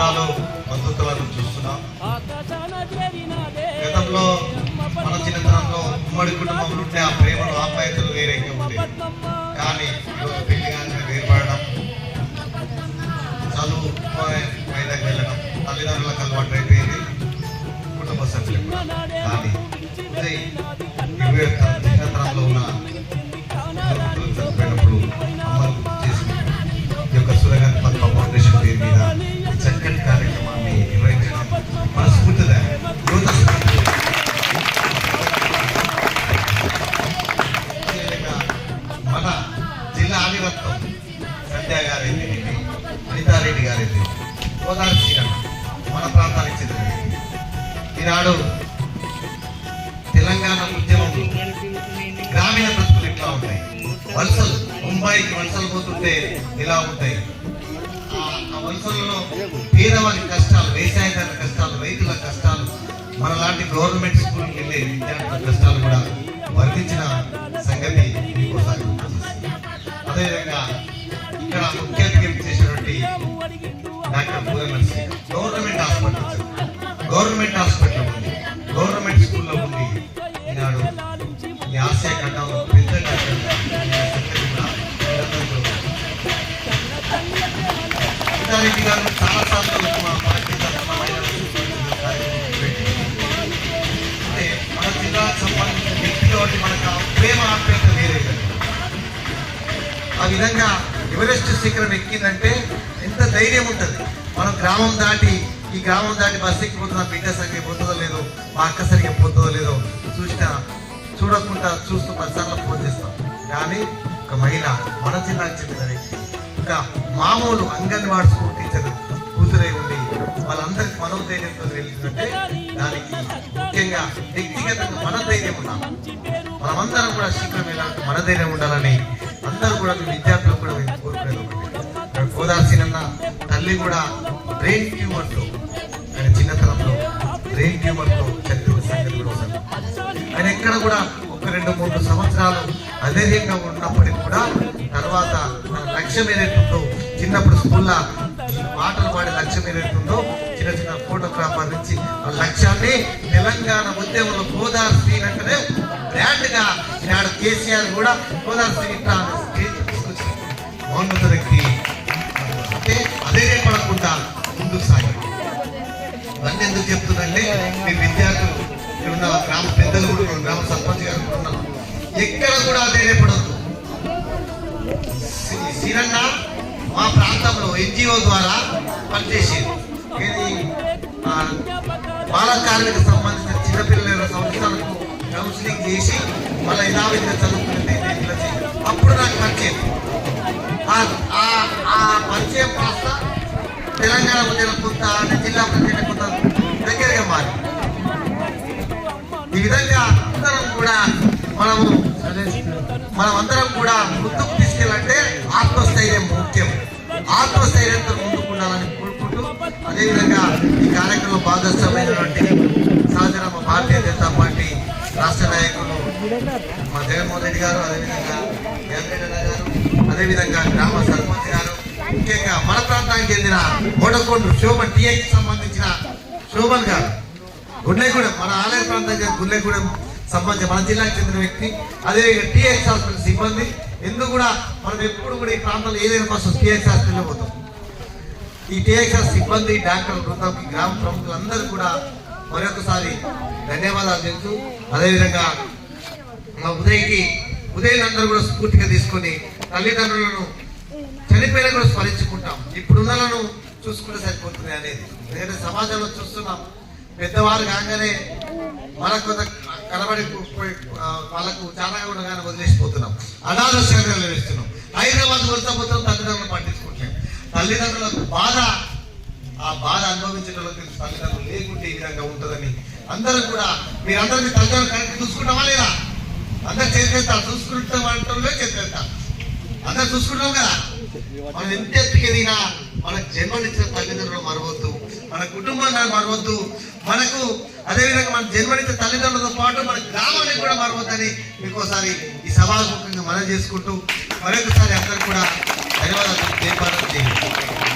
సంవత్సరాలు బంధుత్వాలను చూస్తున్నాం. గతంలో మన చిన్నతనంలో ఉమ్మడి కుటుంబంలో ఉంటే ఆ ప్రేమలు ఆప్యాయతలు వేరేగా ఉండేవి. కానీ ఈరోజు పెళ్లిగానే వేరుపడడం, చదువు వైద్యం వెళ్ళడం తల్లిదండ్రులకు అలవాటు అయిపోయింది, కుటుంబ సభ్యులకు. కానీ చిన్నతనంలో ఉన్న చనిపోయినప్పుడు అమ్మలు చేసిన ఈ యొక్క సురగన్ పద్మ ఫౌండేషన్ పేరు మీద చక్కటి కార్యక్రమాన్ని నిర్వహించడం మనస్ఫూర్తిగా మన జిల్లా ఆదివర్తం సంధ్య గారైతే, అనితారెడ్డి గారైతే, గోదావరి శ్రీరన్న మన ప్రాంతానికి చెందిన ఈనాడు తెలంగాణ ఉద్యమం గ్రామీణ బ్రతుకులు ఎట్లా ఉంటాయి, వలసలు ముంబైకి వలసలు పోతుంటే ఎలా ఉంటాయి, ఆ వలసలలో పేదవారి కష్టాలు, వ్యవసాయదారుల కష్టాలు, రైతుల కష్టాలు, మన లాంటి గవర్నమెంట్ స్కూల్కి వెళ్ళే విద్యార్థుల కష్టాలు కూడా వర్తించిన సంగతి ఇంకోసారి. అదేవిధంగా ఇక్కడ ముఖ్య అతిథి చేసినటువంటి డాక్టర్ పూర నర్సింగ్ గవర్నమెంట్ హాస్పిటల్ ఉంది, గవర్నమెంట్ స్కూల్లో ఉంది. ఈనాడు ఈ ఆసియా ఖండంలో పెద్ద రెడ్డి గారు చాలా సార్లు మన జిల్లాకు సంబంధించిన వ్యక్తితో మనకు ప్రేమ ఆప్యాయత వేరే. ఆ విధంగా ఎవరెస్ట్ శిఖరం ఎక్కిందంటే ఎంత ధైర్యం ఉంటుంది. మనం గ్రామం దాటి ఈ గ్రామం దాటి బస్సు ఎక్కిపోతుందా, బిడ్డ సరిగ్గా పోతుందో లేదో, మా అక్క సరిగ్గా పోతుందో లేదో చూడకుండా చూస్తూ 10 సార్లు ఫోన్ చేస్తాం. కానీ ఒక మహిళ మన జిల్లాకు చెందిన వ్యక్తి, ఇంకా మామూలు అంగన్వాడీ స్కూల్ టీచర్ కూతురై ఉండి వాళ్ళందరికీ మనోధైర్యంతో వెళ్తుందంటే దానికి ముఖ్యంగా వ్యక్తిగతంగా మన ధైర్యం ఉండాలి. మనమందరం కూడా శీఘ్రం వెళ్ళాలంటే మన ధైర్యం ఉండాలని అందరూ కూడా విద్యార్థులు కూడా కోరుకునేది ఒకటి. గోదావరి తల్లి కూడా బ్రెయిన్ ట్యూమర్తో, ఆయన చిన్నతనంలో బ్రెయిన్ ట్యూమర్తో చనిపోయిన సంగతి కూడా ఒకసారి. ఆయన ఎక్కడ కూడా 1-2-3 సంవత్సరాలు అధైర్యంగా ఉన్నప్పటికీ కూడా తర్వాత మన లక్ష్యం ఏదైతుందో, చిన్నప్పుడు స్కూల్లో పాటలు పాడే లక్ష్యం ఏదైతుందో, చిన్న చిన్న ఫోటోగ్రాఫర్ నుంచి ఆ లక్ష్యాన్ని తెలంగాణ ఉద్యమంలో గోదావరి శ్రీ అంటేనే బ్రాండ్గా ఈనాడు కేసీఆర్ కూడా గోదావరి శ్రీ తీసుకొచ్చి మౌన్నత వ్యక్తి అంటే అధైర్యపడకుండా ముందుకు సాగి. ఇవన్నీ ఎందుకు చెప్తుందంటే మీ విద్యార్థులు ఇక్కడ ఉన్న గ్రామ పెద్దలు కూడా ఉన్నారు, గ్రామ సర్పంచ్ గారు కూడా ఉన్నారు, ఎక్కడ కూడా అధైర్యపడద్దు. శ్రీరన్న మా ప్రాంతంలో NGO ద్వారా పనిచేసేది, ఇది బాల కార్మిక సంబంధించిన చిన్నపిల్లల సంవత్సరాలకు కౌన్సిలింగ్ చేసి మళ్ళీ యథావిధిగా చదువుకునే. అప్పుడు నాకు పరిచయం, ఆ పరిచయం కాస్త తెలంగాణ ఉద్యమం కొంత, జిల్లా ప్రజల కొంత దగ్గరగా మారి. ఈ విధంగా మనమందరం కూడా ముందుకు తీసుకెళ్ళాలంటే ఆత్మస్థైర్యం ముఖ్యం. ఆత్మస్థైర్యంతో ముందుకు ఉండాలని కోరుకుంటూ, అదేవిధంగా ఈ కార్యక్రమంలో భాగస్వామైనటువంటి సహజరామ భారతీయ జనతా పార్టీ రాష్ట్ర నాయకులు మా జగన్మోహన్ రెడ్డి గారు, అదేవిధంగా యాదరెడ్డి గారు, అదేవిధంగా గ్రామ సర్పంచ్ గారు, ముఖ్యంగా మన ప్రాంతానికి చెందిన మోటకొండ శోభన్ టీఐకి సంబంధించిన శోభన్ గారు, గుడ్లగూడెం మన ఆలయ ప్రాంతానికి గుడ్లగూడెం సంబంధించిన మన జిల్లాకు చెందిన వ్యక్తి, అదేవిధంగా టీఎక్స్ హాస్పిటల్ సిబ్బంది. ఎందుకు కూడా మనం ఎప్పుడు కూడా ఈ ప్రాంతంలో ఏదైనా ఫస్ట్ టీఎక్స్ హాస్పిటల్లో పోతాం. ఈ టీఎక్స్ సిబ్బంది, డాక్టర్ బృందంకి, గ్రామ ప్రముఖులందరూ కూడా మరొకసారి ధన్యవాదాలు తెలుసు. అదేవిధంగా మా ఉదయలందరూ కూడా స్ఫూర్తిగా తీసుకొని తల్లిదండ్రులను చనిపోయినా కూడా స్మరించుకుంటాం, ఇప్పుడున్నలను చూసుకుంటే సరిపోతుంది అనేది. ఎందుకంటే సమాజంలో చూస్తున్నాం, పెద్దవారు కాగానే మనకు కనబడి వాళ్ళకు చాలా కూడా కానీ వదిలేసిపోతున్నాం, అనాథశాలను వేస్తున్నాం, హైదరాబాద్ వలసపోతున్నాం, తల్లిదండ్రులు పట్టించుకుంటాం. తల్లిదండ్రులకు బాధ, ఆ బాధ అనుభవించడంలో తెలుసు తల్లిదండ్రులు లేకుంటే ఈ విధంగా ఉంటుందని. అందరూ కూడా మీరందరూ మీ తల్లిదండ్రులు కరెక్ట్ చూసుకుంటామా లేదా? అందరూ చేసేస్తారు, చూసుకుంటాం అంటే చేసేస్తారు, అందరూ చూసుకుంటాం కదా. మనం ఎంత ఎత్తుకెదిగినా మనకు జన్మనిచ్చిన తల్లిదండ్రులు మరవద్దు, మన కుటుంబాన్ని మరవద్దు, మనకు అదేవిధంగా మన జన్మనిచ్చిన తల్లిదండ్రులతో పాటు మన గ్రామాన్ని కూడా మరవద్దని మీకోసారి ఈ సభాముఖంగా మనం చేసుకుంటూ మరొకసారి అందరూ కూడా ధన్యవాదాలు.